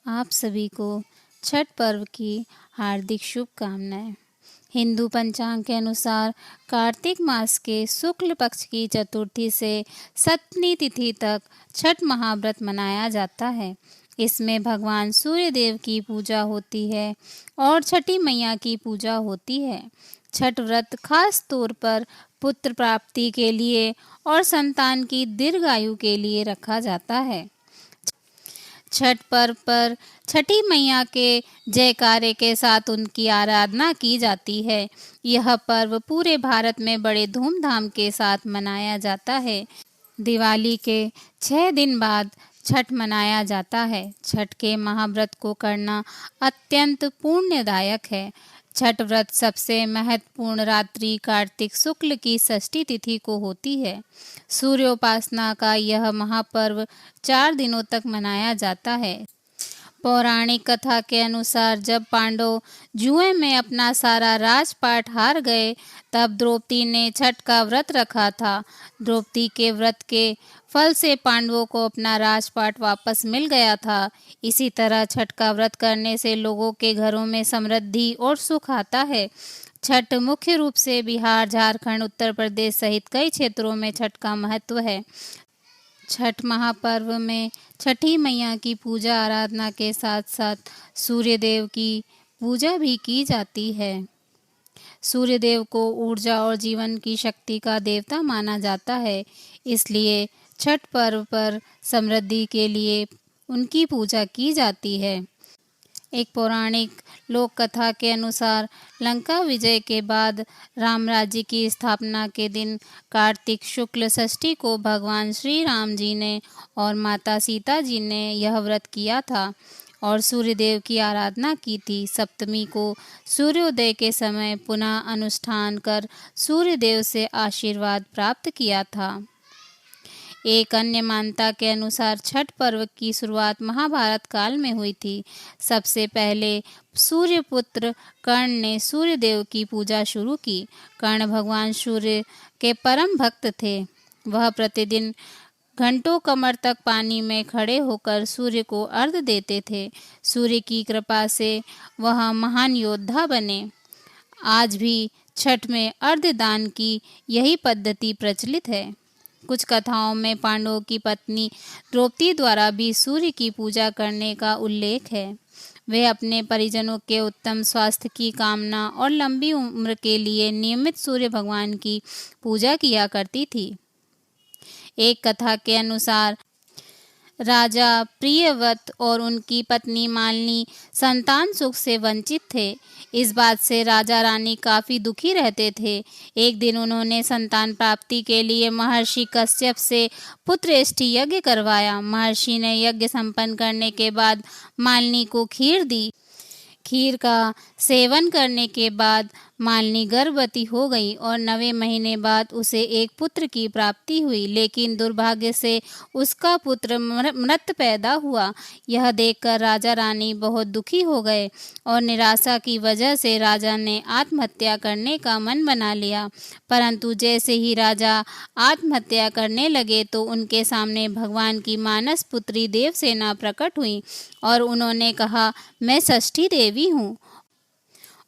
आप सभी को छठ पर्व की हार्दिक शुभकामनाएं। हिंदू पंचांग के अनुसार कार्तिक मास के शुक्ल पक्ष की चतुर्थी से सप्तमी तिथि तक छठ महाव्रत मनाया जाता है। इसमें भगवान सूर्य देव की पूजा होती है और छठी मैया की पूजा होती है। छठ व्रत खास तौर पर पुत्र प्राप्ति के लिए और संतान की दीर्घायु के लिए रखा जाता है। छठ पर्व पर छठी मैया के जयकारे के साथ उनकी आराधना की जाती है। यह पर्व पूरे भारत में बड़े धूमधाम के साथ मनाया जाता है। दिवाली के 6 दिन बाद छठ मनाया जाता है। छठ के महाव्रत को करना अत्यंत पुण्यदायक है। छठ व्रत सबसे महत्वपूर्ण रात्रि कार्तिक शुक्ल की षष्ठी तिथि को होती है। सूर्योपासना का यह महापर्व 4 दिनों तक मनाया जाता है। पौराणिक कथा के अनुसार जब पांडव जुए में अपना सारा राजपाट हार गए, तब द्रौपदी ने छठ का व्रत रखा था। द्रौपदी के व्रत के फल से पांडवों को अपना राजपाट वापस मिल गया था। इसी तरह छठ का व्रत करने से लोगों के घरों में समृद्धि और सुख आता है। छठ मुख्य रूप से बिहार, झारखंड, उत्तर प्रदेश सहित कई क्षेत्रों में छठ का महत्व है। छठ महापर्व में छठी मैया की पूजा आराधना के साथ साथ सूर्य देव की पूजा भी की जाती है। सूर्य देव को ऊर्जा और जीवन की शक्ति का देवता माना जाता है, इसलिए छठ पर्व पर समृद्धि के लिए उनकी पूजा की जाती है। एक पौराणिक लोक कथा के अनुसार लंका विजय के बाद राम राज्य की स्थापना के दिन कार्तिक शुक्ल षष्ठी को भगवान श्री राम जी ने और माता सीता जी ने यह व्रत किया था और सूर्यदेव की आराधना की थी। सप्तमी को सूर्योदय के समय पुनः अनुष्ठान कर सूर्यदेव से आशीर्वाद प्राप्त किया था। एक अन्य मान्यता के अनुसार छठ पर्व की शुरुआत महाभारत काल में हुई थी। सबसे पहले सूर्यपुत्र कर्ण ने सूर्यदेव की पूजा शुरू की। कर्ण भगवान सूर्य के परम भक्त थे। वह प्रतिदिन घंटों कमर तक पानी में खड़े होकर सूर्य को अर्घ्य देते थे। सूर्य की कृपा से वह महान योद्धा बने। आज भी छठ में अर्घ्य दान की यही पद्धति प्रचलित है। कुछ कथाओं में पांडवों की पत्नी द्रौपदी द्वारा भी सूर्य की पूजा करने का उल्लेख है। वे अपने परिजनों के उत्तम स्वास्थ्य की कामना और लंबी उम्र के लिए नियमित सूर्य भगवान की पूजा किया करती थी। एक कथा के अनुसार राजा प्रियव्रत और उनकी पत्नी मालिनी संतान सुख से वंचित थे। इस बात से राजा रानी काफ़ी दुखी रहते थे। एक दिन उन्होंने संतान प्राप्ति के लिए महर्षि कश्यप से पुत्रेष्टि यज्ञ करवाया। महर्षि ने यज्ञ संपन्न करने के बाद मालिनी को खीर दी। खीर का सेवन करने के बाद मालिनी गर्भवती हो गई और 9वें महीने बाद उसे एक पुत्र की प्राप्ति हुई, लेकिन दुर्भाग्य से उसका पुत्र मृत पैदा हुआ। यह देखकर राजा रानी बहुत दुखी हो गए और निराशा की वजह से राजा ने आत्महत्या करने का मन बना लिया। परंतु जैसे ही राजा आत्महत्या करने लगे तो उनके सामने भगवान की मानस पुत्री देवसेना प्रकट हुई और उन्होंने कहा, मैं षष्ठी देवी हूँ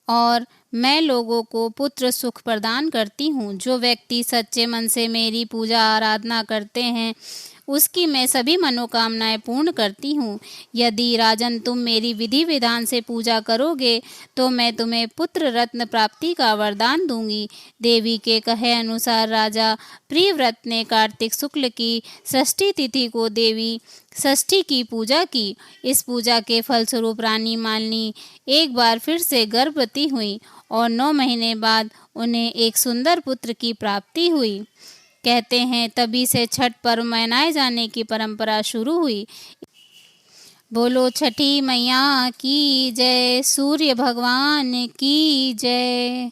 और मैं लोगों को पुत्र सुख प्रदान करती हूँ। जो व्यक्ति सच्चे मन से मेरी पूजा आराधना करते हैं उसकी मैं सभी मनोकामनाएं पूर्ण करती हूँ। यदि राजन तुम मेरी विधि विधान से पूजा करोगे तो मैं तुम्हें पुत्र रत्न प्राप्ति का वरदान दूंगी। देवी के कहे अनुसार राजा प्रियव्रत ने कार्तिक शुक्ल की षष्ठी तिथि को देवी षष्ठी की पूजा की। इस पूजा के फलस्वरूप रानी मालिनी एक बार फिर से गर्भवती हुई और 9 महीने बाद उन्हें एक सुंदर पुत्र की प्राप्ति हुई। कहते हैं तभी से छठ पर्व मनाए जाने की परंपरा शुरू हुई। बोलो छठी मैया की जय, सूर्य भगवान की जय।